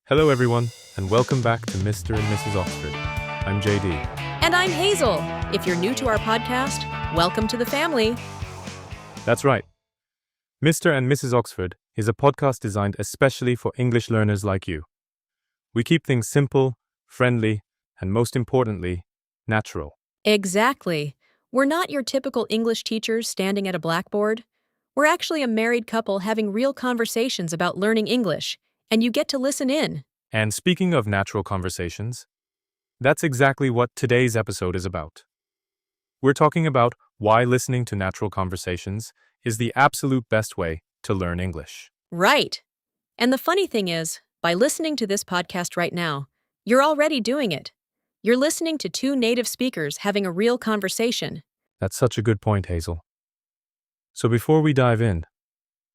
Hello everyone, and welcome back to Mr. and Mrs. Oxford. I'm JD. And I'm Hazel. If you're new to our podcast, welcome to the family. That's right. Mr. and Mrs. Oxford is a podcast designed especially for English learners like you. We keep things simple, friendly, and most importantly, natural. Exactly. We're not your typical English teachers standing at a blackboard. We're actually a married couple having real conversations about learning English, and you get to listen in. And speaking of natural conversations, that's exactly what today's episode is about. We're talking about why listening to natural conversations is the absolute best way to learn English. Right. And the funny thing is, by listening to this podcast right now, you're already doing it. You're listening to two native speakers having a real conversation. That's such a good point, Hazel. So before we dive in,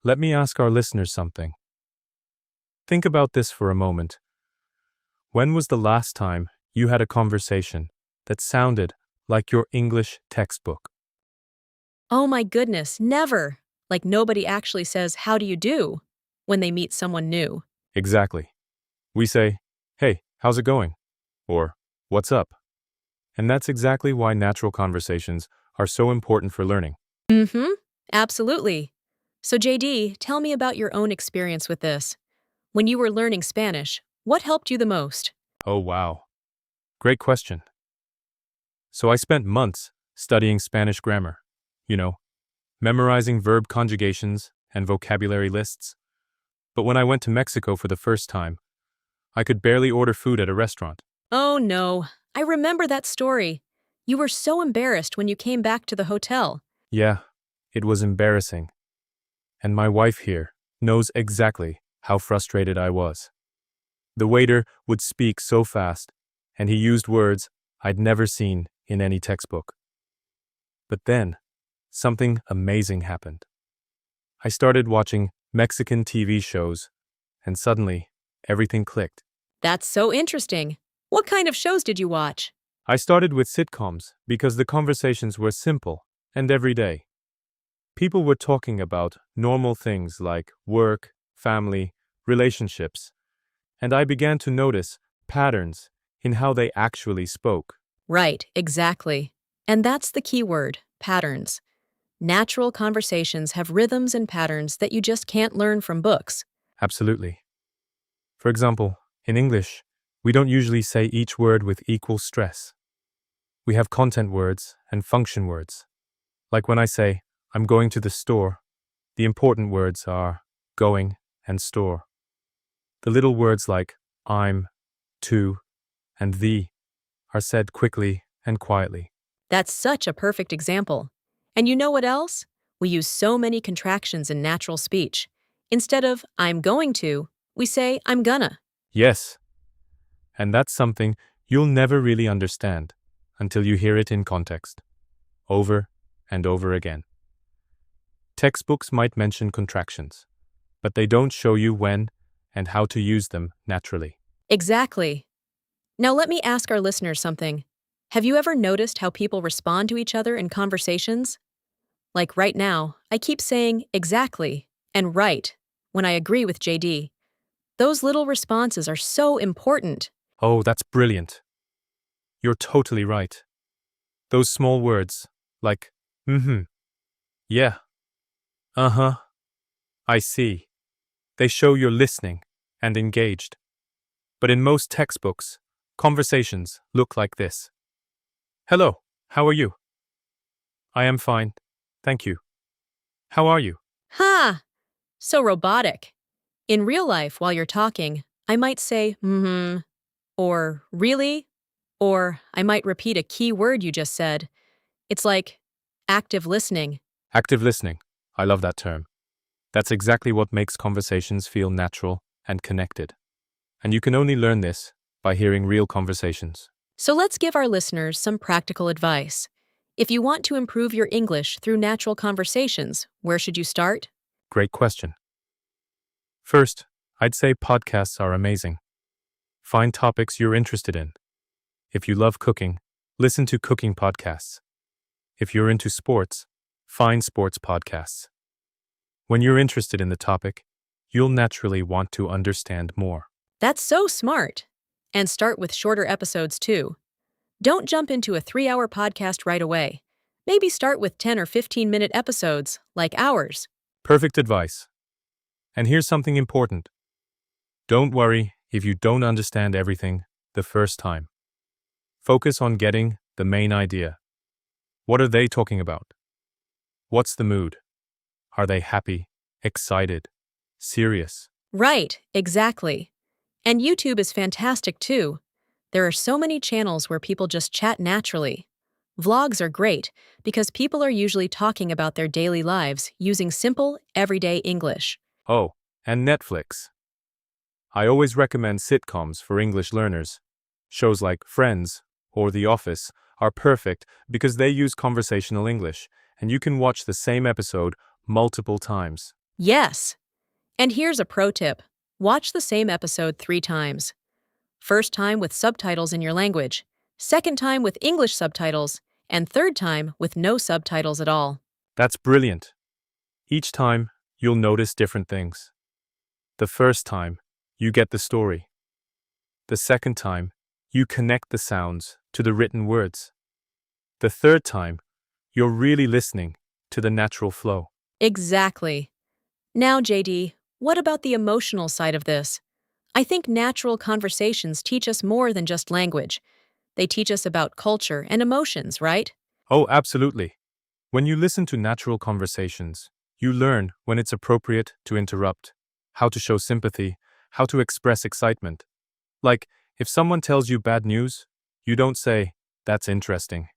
let me ask our listeners something. Think about this for a moment. When was the last time you had a conversation that sounded like your English textbook? Oh my goodness, never. Like nobody actually says, "How do you do?" when they meet someone new. Exactly. We say, "Hey, how's it going?" Or, "What's up?" And that's exactly why natural conversations are so important for learning. Absolutely. So JD, tell me about your own experience with this. When you were learning Spanish, what helped you the most? Oh, wow. Great question. So I spent months studying Spanish grammar, memorizing verb conjugations and vocabulary lists. But when I went to Mexico for the first time, I could barely order food at a restaurant. Oh no, I remember that story. You were so embarrassed when you came back to the hotel. Yeah, it was embarrassing. And my wife here knows exactly how frustrated I was. The waiter would speak so fast, and he used words I'd never seen in any textbook. But then, something amazing happened. I started watching Mexican TV shows, and suddenly, everything clicked. That's so interesting. What kind of shows did you watch? I started with sitcoms because the conversations were simple and everyday. People were talking about normal things like work, family, relationships, and I began to notice patterns in how they actually spoke. Right, exactly. And that's the key word, patterns. Natural conversations have rhythms and patterns that you just can't learn from books. Absolutely. For example, in English, we don't usually say each word with equal stress. We have content words and function words. Like when I say, "I'm going to the store," the important words are going and store. The little words like I'm, to, and the are said quickly and quietly. That's such a perfect example. And you know what else? We use so many contractions in natural speech. Instead of "I'm going to," we say "I'm gonna." Yes, and that's something you'll never really understand until you hear it in context, over and over again. Textbooks might mention contractions, but they don't show you when and how to use them naturally. Exactly. Now let me ask our listeners something. Have you ever noticed how people respond to each other in conversations? Like right now, I keep saying exactly and right when I agree with JD. Those little responses are so important. Oh, that's brilliant. You're totally right. Those small words, like, yeah, I see. They show you're listening and engaged. But in most textbooks, conversations look like this. "Hello, how are you?" "I am fine, thank you." "How are you?" Ha! So robotic. In real life, while you're talking, I might say, or really, or I might repeat a key word you just said. It's like active listening. Active listening. I love that term. That's exactly what makes conversations feel natural and connected. And you can only learn this by hearing real conversations. So let's give our listeners some practical advice. If you want to improve your English through natural conversations, where should you start? Great question. First, I'd say podcasts are amazing. Find topics you're interested in. If you love cooking, listen to cooking podcasts. If you're into sports, find sports podcasts. When you're interested in the topic, you'll naturally want to understand more. That's so smart. And start with shorter episodes too. Don't jump into a 3-hour podcast right away. Maybe start with 10 or 15-minute episodes, like ours. Perfect advice. And here's something important. Don't worry if you don't understand everything the first time. Focus on getting the main idea. What are they talking about? What's the mood? Are they happy, excited, serious? Right, exactly. And YouTube is fantastic too. There are so many channels where people just chat naturally. Vlogs are great because people are usually talking about their daily lives using simple, everyday English. Oh, and Netflix. I always recommend sitcoms for English learners. Shows like Friends or The Office are perfect because they use conversational English, and you can watch the same episode multiple times. Yes. And here's a pro tip. Watch the same episode 3 times. First time with subtitles in your language, second time with English subtitles, and third time with no subtitles at all. That's brilliant. Each time, you'll notice different things. The first time, you get the story. The second time, you connect the sounds to the written words. The third time, you're really listening to the natural flow. Exactly. Now, JD, what about the emotional side of this? I think natural conversations teach us more than just language. They teach us about culture and emotions, right? Oh, absolutely. When you listen to natural conversations, you learn when it's appropriate to interrupt, how to show sympathy, how to express excitement. Like, if someone tells you bad news, you don't say, "That's interesting."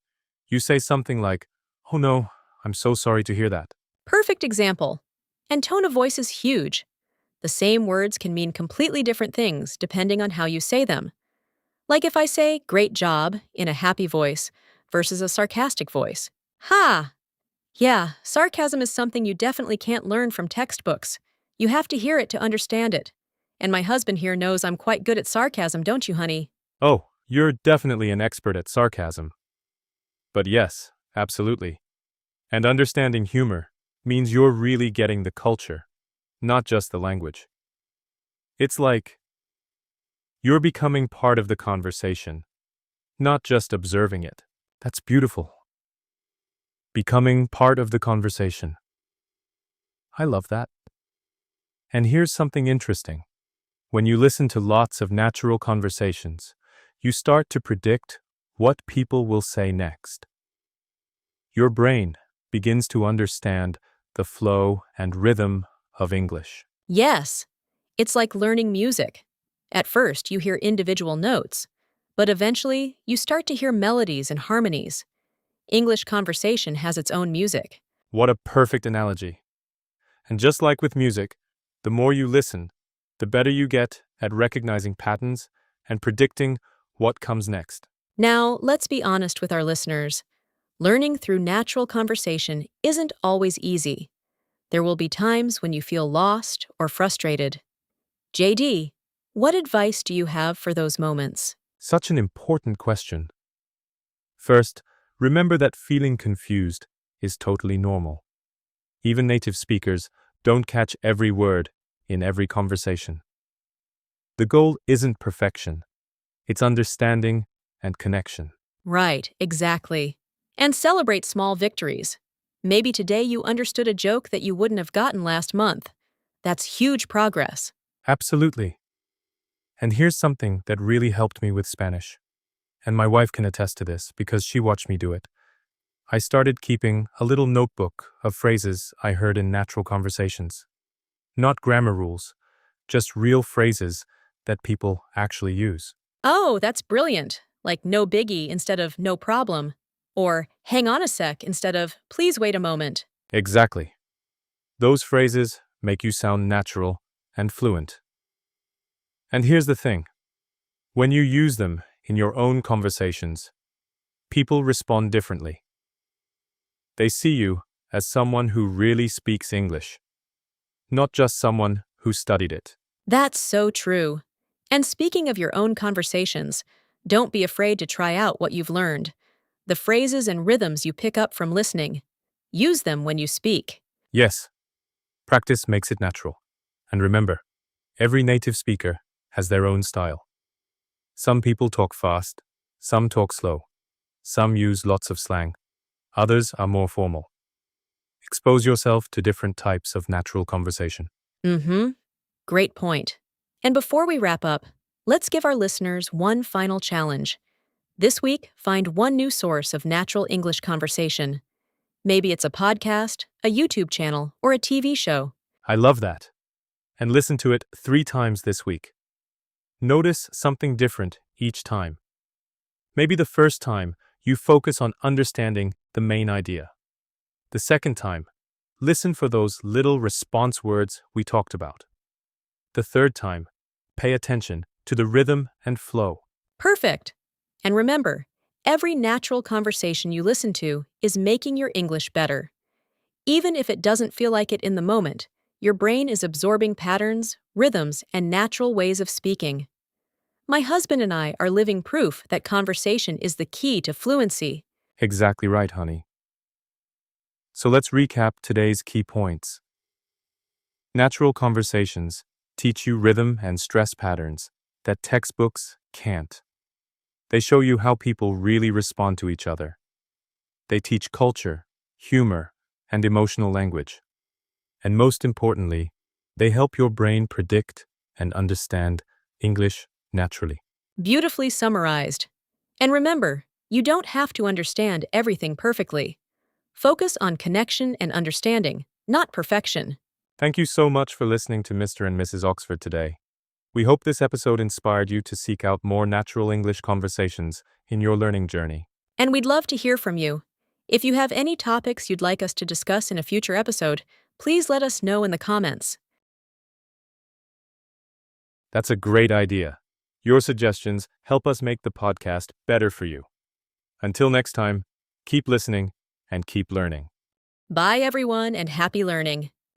You say something like, "Oh no, I'm so sorry to hear that." Perfect example. And tone of voice is huge. The same words can mean completely different things depending on how you say them. Like if I say, great job, in a happy voice versus a sarcastic voice. Ha! Yeah, sarcasm is something you definitely can't learn from textbooks. You have to hear it to understand it. And my husband here knows I'm quite good at sarcasm, don't you, honey? Oh, you're definitely an expert at sarcasm. But yes, absolutely. And understanding humor means you're really getting the culture, not just the language. It's like you're becoming part of the conversation, not just observing it. That's beautiful. Becoming part of the conversation. I love that. And here's something interesting. When you listen to lots of natural conversations, you start to predict what people will say next. Your brain begins to understand the flow and rhythm of English. Yes, it's like learning music. At first, you hear individual notes, but eventually, you start to hear melodies and harmonies. English conversation has its own music. What a perfect analogy. And just like with music, the more you listen, the better you get at recognizing patterns and predicting what comes next. Now, let's be honest with our listeners. Learning through natural conversation isn't always easy. There will be times when you feel lost or frustrated. JD, what advice do you have for those moments? Such an important question. First, remember that feeling confused is totally normal. Even native speakers don't catch every word in every conversation. The goal isn't perfection, it's understanding and connection. Right, exactly. And celebrate small victories. Maybe today you understood a joke that you wouldn't have gotten last month. That's huge progress. Absolutely. And here's something that really helped me with Spanish. And my wife can attest to this because she watched me do it. I started keeping a little notebook of phrases I heard in natural conversations. Not grammar rules, just real phrases that people actually use. Oh, that's brilliant. Like no biggie instead of no problem. Or hang on a sec instead of please wait a moment. Exactly. Those phrases make you sound natural and fluent. And here's the thing. When you use them in your own conversations, people respond differently. They see you as someone who really speaks English, not just someone who studied it. That's so true. And speaking of your own conversations, don't be afraid to try out what you've learned. The phrases and rhythms you pick up from listening. Use them when you speak. Yes, practice makes it natural. And remember, every native speaker has their own style. Some people talk fast, some talk slow, some use lots of slang, others are more formal. Expose yourself to different types of natural conversation. Great point. And before we wrap up, let's give our listeners one final challenge. This week, find one new source of natural English conversation. Maybe it's a podcast, a YouTube channel, or a TV show. I love that. And listen to it 3 times this week. Notice something different each time. Maybe the first time, you focus on understanding the main idea. The second time, listen for those little response words we talked about. The third time, pay attention to the rhythm and flow. Perfect. And remember, every natural conversation you listen to is making your English better. Even if it doesn't feel like it in the moment, your brain is absorbing patterns, rhythms, and natural ways of speaking. My husband and I are living proof that conversation is the key to fluency. Exactly right, honey. So let's recap today's key points. Natural conversations teach you rhythm and stress patterns that textbooks can't. They show you how people really respond to each other. They teach culture, humor, and emotional language. And most importantly, they help your brain predict and understand English naturally. Beautifully summarized. And remember, you don't have to understand everything perfectly. Focus on connection and understanding, not perfection. Thank you so much for listening to Mr. and Mrs. Oxford today. We hope this episode inspired you to seek out more natural English conversations in your learning journey. And we'd love to hear from you. If you have any topics you'd like us to discuss in a future episode, please let us know in the comments. That's a great idea. Your suggestions help us make the podcast better for you. Until next time, keep listening and keep learning. Bye, everyone, and happy learning.